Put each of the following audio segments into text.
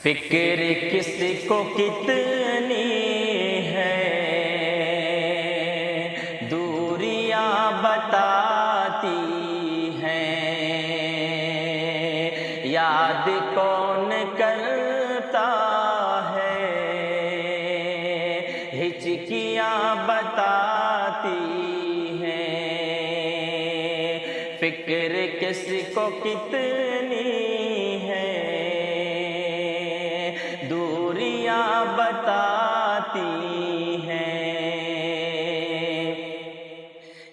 فکر کس کو کتنی ہے دوریاں بتاتی ہیں، یاد کون کرتا ہے ہچکیاں بتاتی ہیں، فکر کس کو کتنی ہے دوریاں بتاتی ہیں،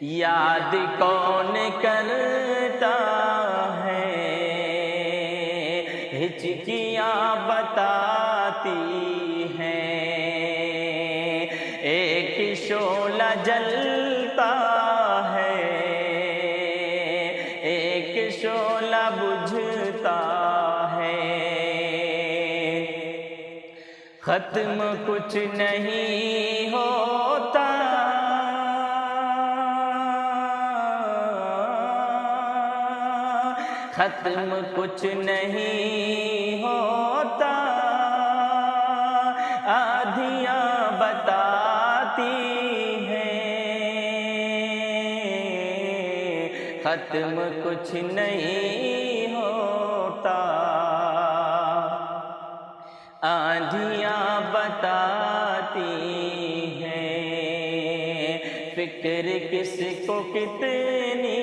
یاد کون کرتا ہے ہچکیاں بتاتی ہیں، ایک شعلہ جلتا ہے ایک شعلہ بجھتا ہے، ختم کچھ نہیں ہوتا ختم کچھ نہیں ہوتا، آدھیاں بتاتی ہیں، ختم کچھ نہیں ہوتا، آندھیاں بتاتی ہیں، فکر کس کو کتنی